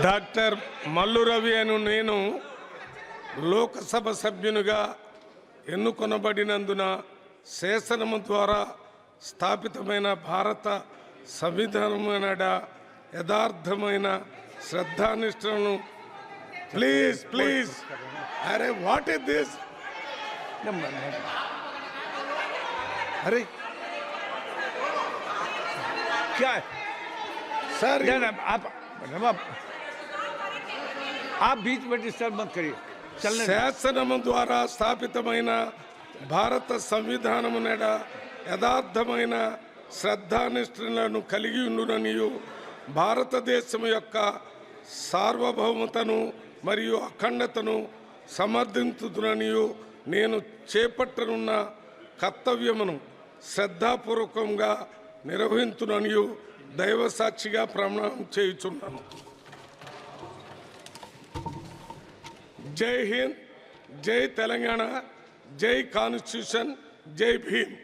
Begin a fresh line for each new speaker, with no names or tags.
Doctor Mallu Ravi అను నేను లోకసభ సభ్యునిగా ఎన్నుకొనబడినందున శాసనము ద్వారా స్థాపితమైన భారత సంవిధానమైన యథార్థమైన శ్రద్ధానిష్టలను ప్లీజ్ అరే వాట్ ఇస్ దిస్ अरे
क्या है
सर
आप बीच में डिस्टर्ब मत करिए चलने
శాసనము ద్వారా స్థాపితమైన భారత సంవిధానము నెడ యథార్థమైన శ్రద్ధానిష్టలను కలిగి ఉండుననియు భారతదేశం యొక్క సార్వభౌమతను మరియు అఖండతను సమర్థించుదుననియు నేను చేపట్టనున్న కర్తవ్యమును శ్రద్ధాపూర్వకంగా నిర్వహించుననియు దైవ సాక్షిగా ప్రమాణం చేయుచున్నాను. జై హింద్, జై తెలంగాణ, జై కాన్స్టిట్యూషన్, జై భీమ్.